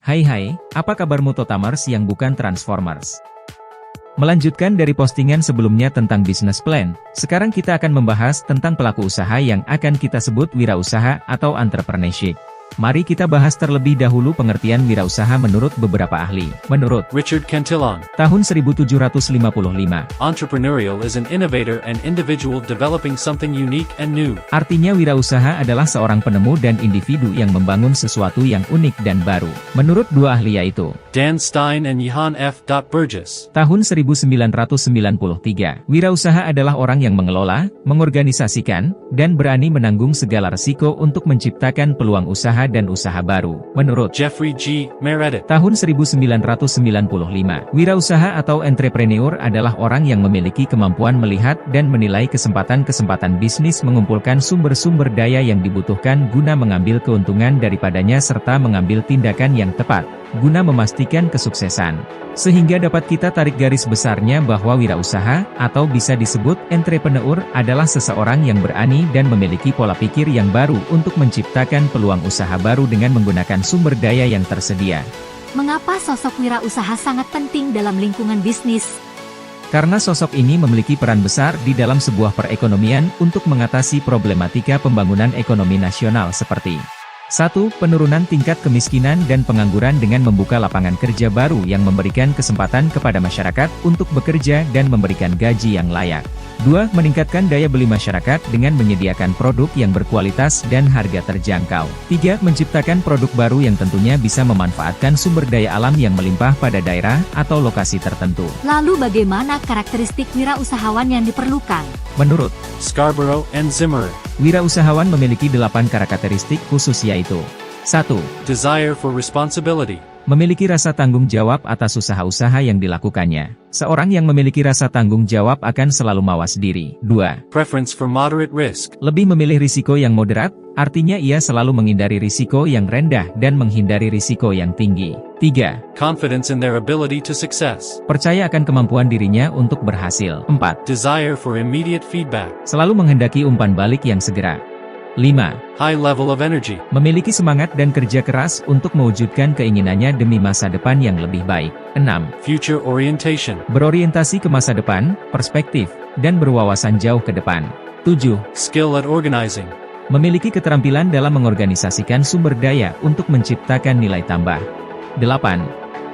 Hai, apa kabarmu Totamers yang bukan Transformers? Melanjutkan dari postingan sebelumnya tentang business plan, sekarang kita akan membahas tentang pelaku usaha yang akan kita sebut wirausaha atau entrepreneurship. Mari kita bahas terlebih dahulu pengertian wirausaha menurut beberapa ahli. Menurut Richard Cantillon, tahun 1755, entrepreneurial is an innovator and individual developing something unique and new. artinya wirausaha adalah seorang penemu dan individu yang membangun sesuatu yang unik dan baru. Menurut dua ahli yaitu Dan Stein and Johan F. Burgess, tahun 1993, wirausaha adalah orang yang mengelola, mengorganisasikan, dan berani menanggung segala resiko untuk menciptakan peluang usaha dan usaha baru. Menurut Jeffrey G. Meredith, tahun 1995, wirausaha atau entrepreneur adalah orang yang memiliki kemampuan melihat dan menilai kesempatan-kesempatan bisnis, mengumpulkan sumber-sumber daya yang dibutuhkan guna mengambil keuntungan daripadanya serta mengambil tindakan yang tepat guna memastikan kesuksesan. Sehingga dapat kita tarik garis besarnya bahwa wirausaha, atau bisa disebut entrepreneur, adalah seseorang yang berani dan memiliki pola pikir yang baru untuk menciptakan peluang usaha baru dengan menggunakan sumber daya yang tersedia. Mengapa sosok wirausaha sangat penting dalam lingkungan bisnis? Karena sosok ini memiliki peran besar di dalam sebuah perekonomian untuk mengatasi problematika pembangunan ekonomi nasional seperti 1. Penurunan tingkat kemiskinan dan pengangguran dengan membuka lapangan kerja baru yang memberikan kesempatan kepada masyarakat untuk bekerja dan memberikan gaji yang layak. 2. Meningkatkan daya beli masyarakat dengan menyediakan produk yang berkualitas dan harga terjangkau. 3. Menciptakan produk baru yang tentunya bisa memanfaatkan sumber daya alam yang melimpah pada daerah atau lokasi tertentu. Lalu bagaimana karakteristik wirausahawan yang diperlukan? Menurut Scarborough and Zimmer, wirausahawan memiliki 8 karakteristik khusus yaitu 1. desire for responsibility, Memiliki rasa tanggung jawab atas usaha-usaha yang dilakukannya. Seorang yang memiliki rasa tanggung jawab akan selalu mawas diri. 2. preference for moderate risk, Lebih memilih risiko yang moderat, artinya ia selalu menghindari risiko yang rendah dan menghindari risiko yang tinggi. 3. confidence in their ability to success, Percaya akan kemampuan dirinya untuk berhasil. 4. desire for immediate feedback, Selalu menghendaki umpan balik yang segera. 5. high level of energy, Memiliki semangat dan kerja keras untuk mewujudkan keinginannya demi masa depan yang lebih baik. 6. future orientation, Berorientasi ke masa depan, perspektif, dan berwawasan jauh ke depan. 7. skill at organizing, Memiliki keterampilan dalam mengorganisasikan sumber daya untuk menciptakan nilai tambah. 8.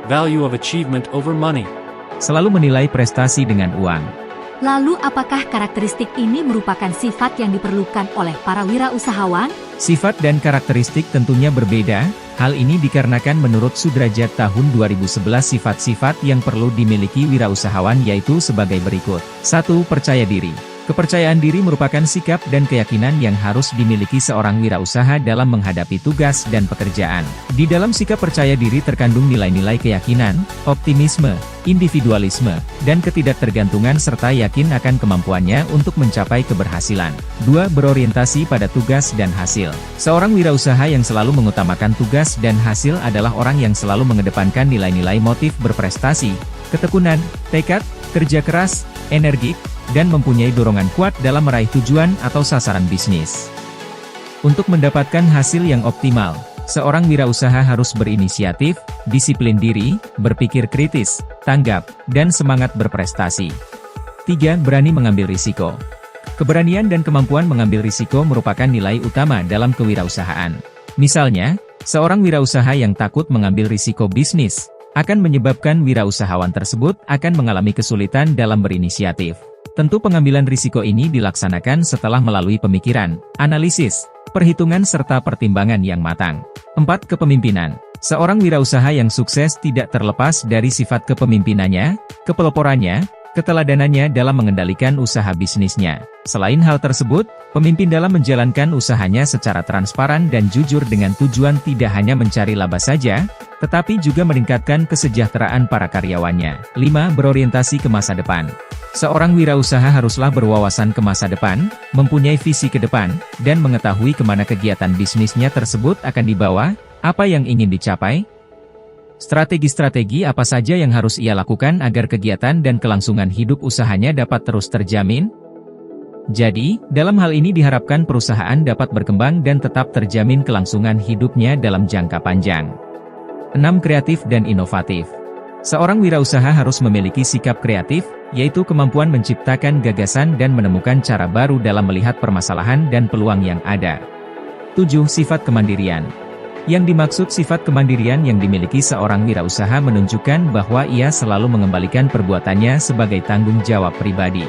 value of achievement over money, Selalu menilai prestasi dengan uang. Lalu apakah karakteristik ini merupakan sifat yang diperlukan oleh para wirausahawan? Sifat dan karakteristik tentunya berbeda. Hal ini dikarenakan menurut Sudrajat tahun 2011 sifat-sifat yang perlu dimiliki wirausahawan yaitu sebagai berikut. 1. Percaya diri. Kepercayaan diri merupakan sikap dan keyakinan yang harus dimiliki seorang wirausaha dalam menghadapi tugas dan pekerjaan. Di dalam sikap percaya diri terkandung nilai-nilai keyakinan, optimisme, individualisme, dan ketidaktergantungan serta yakin akan kemampuannya untuk mencapai keberhasilan. 2. Berorientasi pada tugas dan hasil. Seorang wirausaha yang selalu mengutamakan tugas dan hasil adalah orang yang selalu mengedepankan nilai-nilai motif berprestasi, ketekunan, tekad, kerja keras, energi, dan mempunyai dorongan kuat dalam meraih tujuan atau sasaran bisnis. Untuk mendapatkan hasil yang optimal, seorang wirausaha harus berinisiatif, disiplin diri, berpikir kritis, tanggap, dan semangat berprestasi. 3. Berani mengambil risiko. Keberanian dan kemampuan mengambil risiko merupakan nilai utama dalam kewirausahaan. Misalnya, seorang wirausaha yang takut mengambil risiko bisnis, akan menyebabkan wirausahawan tersebut akan mengalami kesulitan dalam berinisiatif. Tentu pengambilan risiko ini dilaksanakan setelah melalui pemikiran, analisis, perhitungan serta pertimbangan yang matang. 4. Kepemimpinan. Seorang wirausaha yang sukses tidak terlepas dari sifat kepemimpinannya, kepeloporannya, keteladanannya dalam mengendalikan usaha bisnisnya. Selain hal tersebut, pemimpin dalam menjalankan usahanya secara transparan dan jujur dengan tujuan tidak hanya mencari laba saja, tetapi juga meningkatkan kesejahteraan para karyawannya. 5. Berorientasi ke masa depan. Seorang wirausaha haruslah berwawasan ke masa depan, mempunyai visi ke depan, dan mengetahui kemana kegiatan bisnisnya tersebut akan dibawa, apa yang ingin dicapai. Strategi-strategi apa saja yang harus ia lakukan agar kegiatan dan kelangsungan hidup usahanya dapat terus terjamin? Jadi, dalam hal ini diharapkan perusahaan dapat berkembang dan tetap terjamin kelangsungan hidupnya dalam jangka panjang. 6. Kreatif dan inovatif. Seorang wirausaha harus memiliki sikap kreatif, yaitu kemampuan menciptakan gagasan dan menemukan cara baru dalam melihat permasalahan dan peluang yang ada. 7. Sifat kemandirian. Yang dimaksud sifat kemandirian yang dimiliki seorang wirausaha menunjukkan bahwa ia selalu mengembalikan perbuatannya sebagai tanggung jawab pribadi.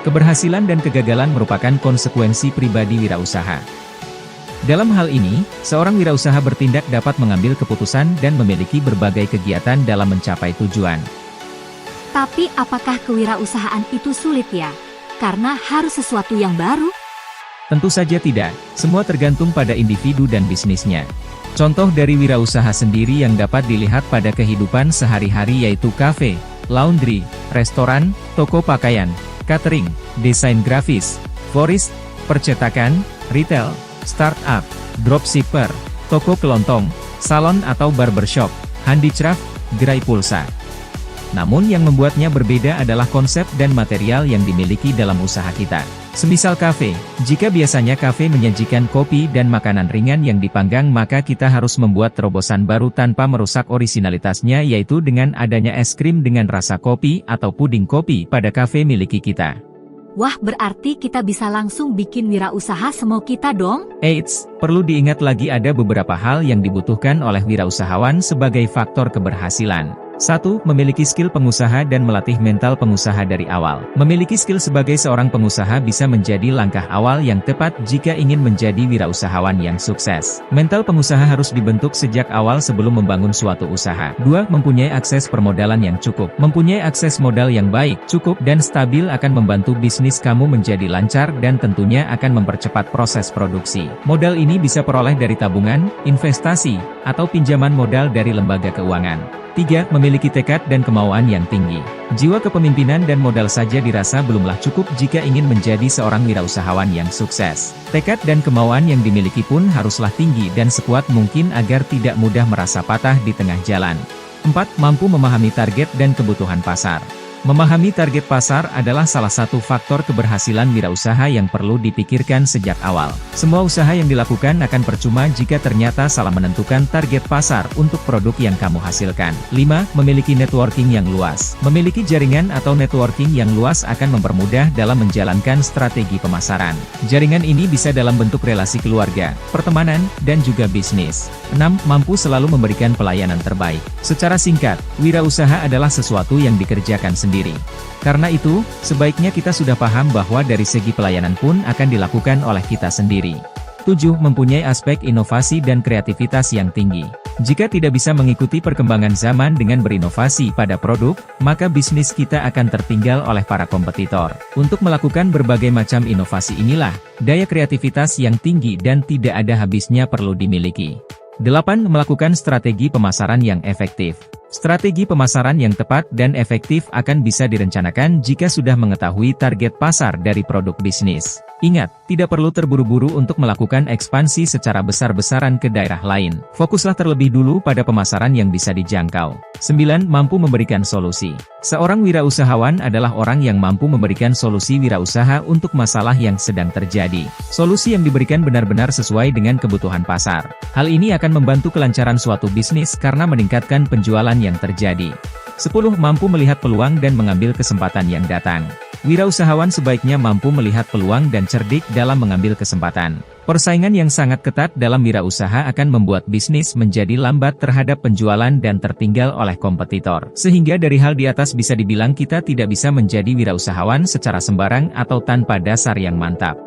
Keberhasilan dan kegagalan merupakan konsekuensi pribadi wirausaha. Dalam hal ini, seorang wirausaha bertindak dapat mengambil keputusan dan memiliki berbagai kegiatan dalam mencapai tujuan. Tapi apakah kewirausahaan itu sulit ya? Karena harus sesuatu yang baru? Tentu saja tidak, semua tergantung pada individu dan bisnisnya. Contoh dari wirausaha sendiri yang dapat dilihat pada kehidupan sehari-hari yaitu kafe, laundry, restoran, toko pakaian, catering, desain grafis, florist, percetakan, retail, startup, dropshipper, toko kelontong, salon atau barbershop, handicraft, gerai pulsa. Namun yang membuatnya berbeda adalah konsep dan material yang dimiliki dalam usaha kita. Semisal kafe, jika biasanya kafe menyajikan kopi dan makanan ringan yang dipanggang, maka kita harus membuat terobosan baru tanpa merusak orisinalitasnya, yaitu dengan adanya es krim dengan rasa kopi atau puding kopi pada kafe miliki kita. Wah, berarti kita bisa langsung bikin wirausaha semau kita dong? Eits, perlu diingat lagi ada beberapa hal yang dibutuhkan oleh wirausahawan sebagai faktor keberhasilan. 1. Memiliki skill pengusaha dan melatih mental pengusaha dari awal. Memiliki skill sebagai seorang pengusaha bisa menjadi langkah awal yang tepat jika ingin menjadi wirausahawan yang sukses. Mental pengusaha harus dibentuk sejak awal sebelum membangun suatu usaha. 2. Mempunyai akses permodalan yang cukup. Mempunyai akses modal yang baik, cukup dan stabil akan membantu bisnis kamu menjadi lancar dan tentunya akan mempercepat proses produksi. Modal ini bisa peroleh dari tabungan, investasi, atau pinjaman modal dari lembaga keuangan. 3. Memiliki tekad dan kemauan yang tinggi. Jiwa kepemimpinan dan modal saja dirasa belumlah cukup jika ingin menjadi seorang wirausahawan yang sukses. Tekad dan kemauan yang dimiliki pun haruslah tinggi dan sekuat mungkin agar tidak mudah merasa patah di tengah jalan. 4. Mampu memahami target dan kebutuhan pasar. Memahami target pasar adalah salah satu faktor keberhasilan wirausaha yang perlu dipikirkan sejak awal. Semua usaha yang dilakukan akan percuma jika ternyata salah menentukan target pasar untuk produk yang kamu hasilkan. 5. Memiliki networking yang luas. Memiliki jaringan atau networking yang luas akan mempermudah dalam menjalankan strategi pemasaran. Jaringan ini bisa dalam bentuk relasi keluarga, pertemanan, dan juga bisnis. 6. Mampu selalu memberikan pelayanan terbaik. Secara singkat, wirausaha adalah sesuatu yang dikerjakan sendiri. Karena itu, sebaiknya kita sudah paham bahwa dari segi pelayanan pun akan dilakukan oleh kita sendiri. 7. Mempunyai aspek inovasi dan kreativitas yang tinggi. Jika tidak bisa mengikuti perkembangan zaman dengan berinovasi pada produk, maka bisnis kita akan tertinggal oleh para kompetitor. Untuk melakukan berbagai macam inovasi inilah, daya kreativitas yang tinggi dan tidak ada habisnya perlu dimiliki. 8. Melakukan strategi pemasaran yang efektif. Strategi pemasaran yang tepat dan efektif akan bisa direncanakan jika sudah mengetahui target pasar dari produk bisnis. Ingat, tidak perlu terburu-buru untuk melakukan ekspansi secara besar-besaran ke daerah lain. Fokuslah terlebih dulu pada pemasaran yang bisa dijangkau. 9. Mampu memberikan solusi. Seorang wirausahawan adalah orang yang mampu memberikan solusi wirausaha untuk masalah yang sedang terjadi. Solusi yang diberikan benar-benar sesuai dengan kebutuhan pasar. Hal ini akan membantu kelancaran suatu bisnis karena meningkatkan penjualan yang terjadi. 10. Mampu melihat peluang dan mengambil kesempatan yang datang. Wirausahawan sebaiknya mampu melihat peluang dan cerdik dalam mengambil kesempatan. Persaingan yang sangat ketat dalam wirausaha akan membuat bisnis menjadi lambat terhadap penjualan dan tertinggal oleh kompetitor. Sehingga dari hal di atas bisa dibilang kita tidak bisa menjadi wirausahawan secara sembarang atau tanpa dasar yang mantap.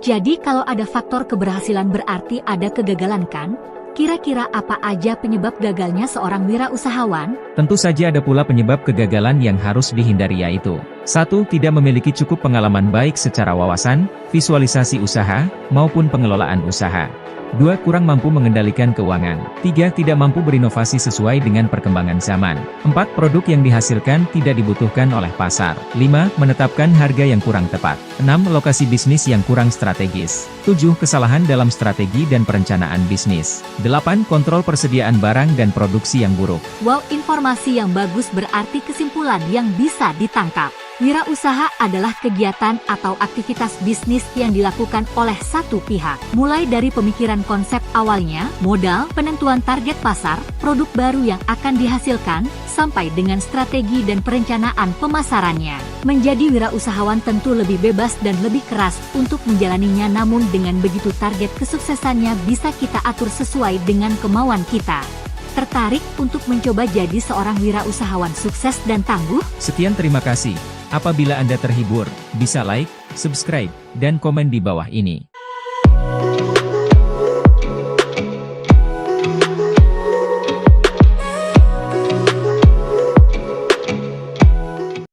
Jadi kalau ada faktor keberhasilan berarti ada kegagalan kan? Kira-kira apa aja penyebab gagalnya seorang wirausahawan? Tentu saja ada pula penyebab kegagalan yang harus dihindari, yaitu 1. Tidak memiliki cukup pengalaman baik secara wawasan, visualisasi usaha, maupun pengelolaan usaha. 2. Kurang mampu mengendalikan keuangan. 3. Tidak mampu berinovasi sesuai dengan perkembangan zaman. 4. Produk yang dihasilkan tidak dibutuhkan oleh pasar. 5. Menetapkan harga yang kurang tepat. 6. Lokasi bisnis yang kurang strategis. 7. Kesalahan dalam strategi dan perencanaan bisnis. 8. Kontrol persediaan barang dan produksi yang buruk. Wow, informasi yang bagus berarti kesimpulan yang bisa ditangkap. Wirausaha adalah kegiatan atau aktivitas bisnis yang dilakukan oleh satu pihak. Mulai dari pemikiran konsep awalnya, modal, penentuan target pasar, produk baru yang akan dihasilkan, sampai dengan strategi dan perencanaan pemasarannya. Menjadi wirausahawan tentu lebih bebas dan lebih keras untuk menjalaninya, namun dengan begitu target kesuksesannya bisa kita atur sesuai dengan kemauan kita. Tertarik untuk mencoba jadi seorang wirausahawan sukses dan tangguh? Sekian, terima kasih. Apabila Anda terhibur, bisa like, subscribe, dan komen di bawah ini.